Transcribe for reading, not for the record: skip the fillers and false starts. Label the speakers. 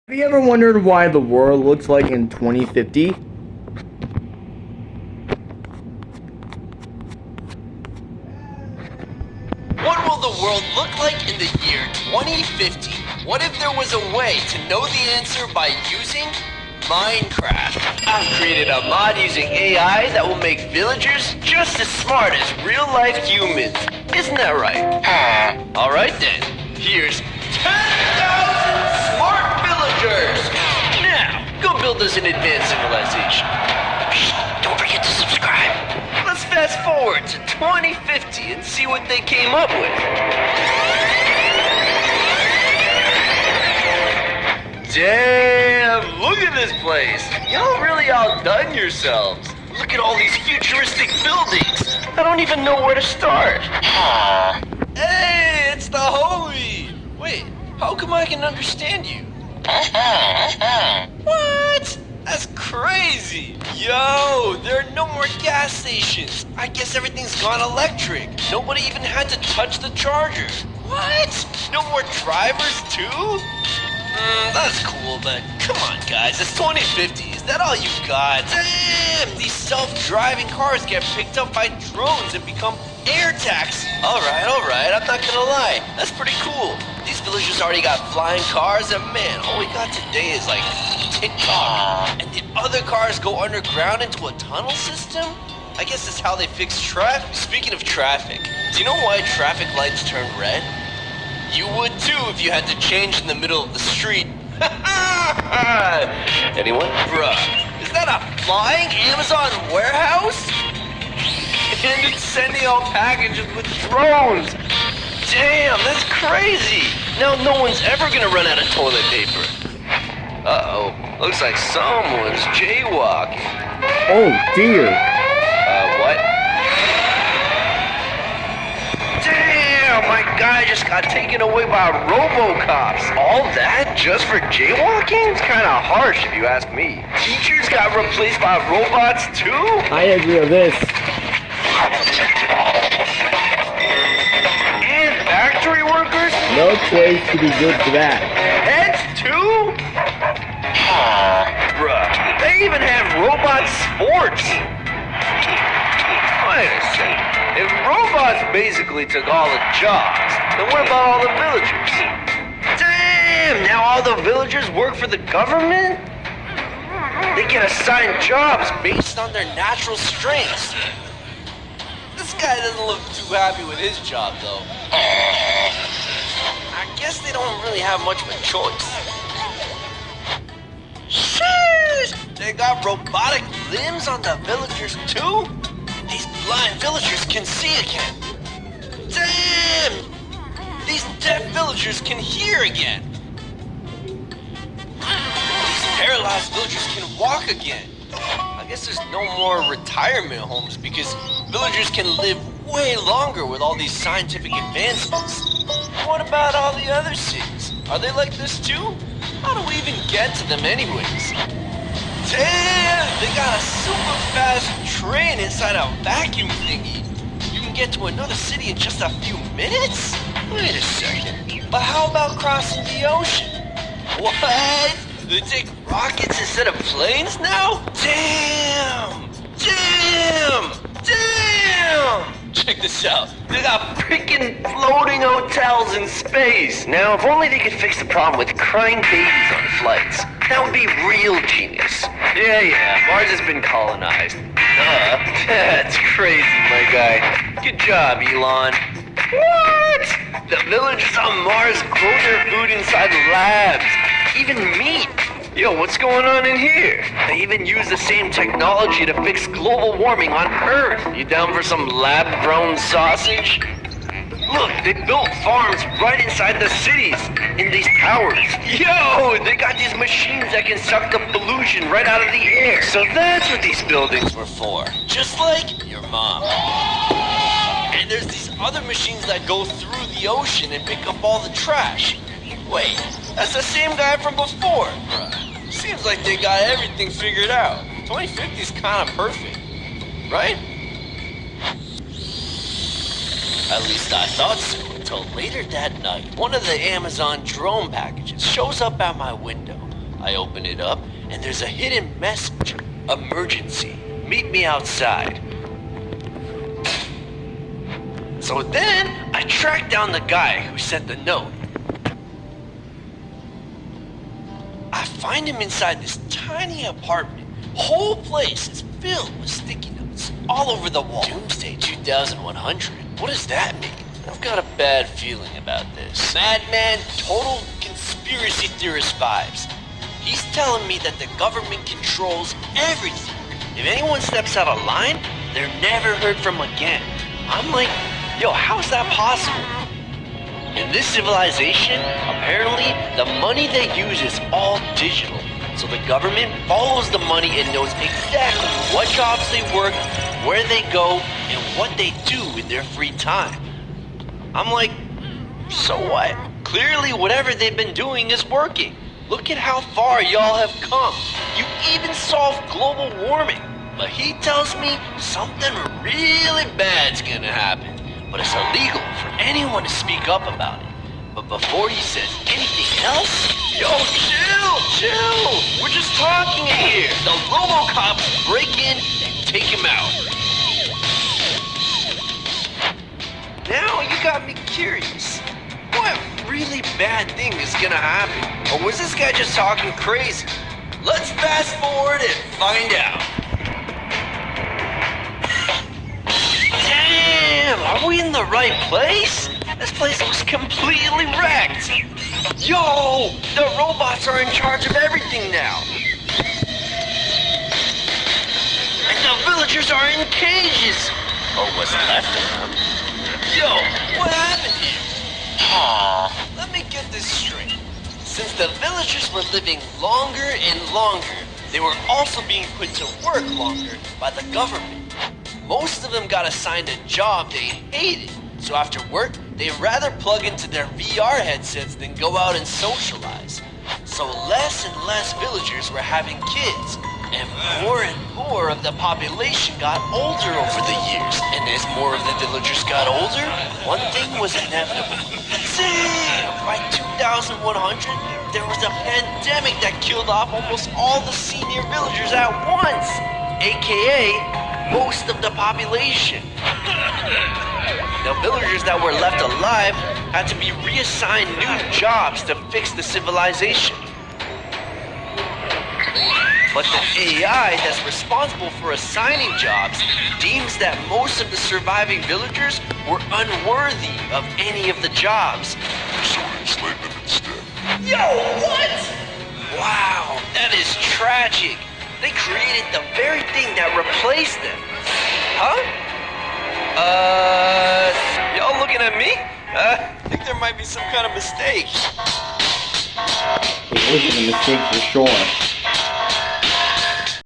Speaker 1: Have you ever wondered why the world looks like in 2050?
Speaker 2: What will the world look like in the year 2050? What if there was a way to know the answer by using Minecraft? I've created a mod using AI that will make villagers just as smart as real-life humans. Isn't that right? Alright then, here's 10,000 smart villagers! Now, go build us an advanced civilization. Shh, don't forget to subscribe. Let's fast forward to 2050 and see what they came up with. Damn, look at this place. Y'all really outdone yourselves. Look at all these futuristic buildings. I don't even know where to start. Hey, it's the homie. Wait, how come I can understand you? What? That's crazy. Yo, there are no more gas stations. I guess everything's gone electric. Nobody even had to touch the charger. What? No more drivers too? That's cool, but come on, guys. It's 2050. Is that all you got? Damn, these self-driving cars get picked up by drones and become air taxis. All right. I'm not gonna lie. That's pretty cool. These villagers already got flying cars, and man, all we got today is like TikTok. And the other cars go underground into a tunnel system? I guess that's how they fix traffic. Speaking of traffic, do you know why traffic lights turn red? You would too if you had to change in the middle of the street. Anyone? Bruh, is that a flying Amazon warehouse? And it's sending out packages with drones. Damn, that's crazy. Now no one's ever gonna run out of toilet paper. Uh-oh, looks like someone's jaywalking.
Speaker 1: Oh dear.
Speaker 2: What? Damn, my guy just got taken away by RoboCops. All that just for jaywalking? It's kind of harsh if you ask me. Teachers got replaced by robots too?
Speaker 1: I agree with this.
Speaker 2: And factory workers?
Speaker 1: No place to be good for that.
Speaker 2: Pets too? Bruh, they even have robot sports. Wait a second. If robots basically took all the jobs, then what about all the villagers? Damn, now all the villagers work for the government? They get assigned jobs based on their natural strengths. This guy doesn't look too happy with his job, though. I guess they don't really have much of a choice. Sheesh! They got robotic limbs on the villagers, too? These blind villagers can see again. Damn! These deaf villagers can hear again. These paralyzed villagers can walk again. I guess there's no more retirement homes because villagers can live way longer with all these scientific advancements. What about all the other cities? Are they like this too? How do we even get to them anyways? Damn! They got a super fast train inside a vacuum thingy. You can get to another city in just a few minutes? Wait a second. But how about crossing the ocean? What? They take rockets instead of planes now? Damn! Check this out. They got freaking floating hotels in space. Now, if only they could fix the problem with crying babies on flights. That would be real genius. Yeah, Mars has been colonized. That's crazy, my guy. Good job, Elon. What? The villagers on Mars grow their food inside labs. Even meat. Yo, what's going on in here? They even use the same technology to fix global warming on Earth. You down for some lab-grown sausage? Look, they built farms right inside the cities, in these towers. Yo, they got these machines that can suck the pollution right out of the air. So that's what these buildings were for. Just like your mom. And there's these other machines that go through the ocean and pick up all the trash. Wait, that's the same guy from before. Bruh, seems like they got everything figured out. 2050 is kind of perfect, right? At least I thought so, until later that night. One of the Amazon drone packages shows up at my window. I open it up, and there's a hidden message. Emergency. Meet me outside. So then, I track down the guy who sent the note. I find him inside this tiny apartment. Whole place is filled with sticky notes all over the wall. Doomsday 2100? What does that mean? I've got a bad feeling about this. Madman, total conspiracy theorist vibes. He's telling me that the government controls everything. If anyone steps out of line, they're never heard from again. I'm like, yo, how is that possible? In this civilization, apparently, the money they use is all digital. So the government follows the money and knows exactly what jobs they work, where they go, and what they do in their free time. I'm like, so what? Clearly whatever they've been doing is working. Look at how far y'all have come. You even solved global warming. But he tells me something really bad's gonna happen. But it's illegal for anyone to speak up about it. But before he says anything else, yo, chill. We're just talking in here. The RoboCop will break in and take him out. Now you got me curious. What really bad thing is gonna happen? Or was this guy just talking crazy? Let's fast forward and find out. Damn, are we in the right place? This place looks completely wrecked. Yo, the robots are in charge of everything now. And the villagers are in cages. Or what's left of them. Yo, what happened here? Let me get this straight. Since the villagers were living longer and longer, they were also being put to work longer by the government. Most of them got assigned a job they hated, so after work, they'd rather plug into their VR headsets than go out and socialize. So less and less villagers were having kids, and more of the population got older over the years. And as more of the villagers got older, one thing was inevitable. Damn! By 2100, there was a pandemic that killed off almost all the senior villagers at once, aka most of the population. The villagers that were left alive had to be reassigned new jobs to fix the civilization. But the AI that's responsible for assigning jobs deems that most of the surviving villagers were unworthy of any of the jobs.
Speaker 3: So we enslaved them instead.
Speaker 2: Yo, what? Wow, that is tragic. They created the very thing that replaced them. Huh? Y'all looking at me? I think there might be some kind of mistake.
Speaker 1: It wasn't a mistake for sure.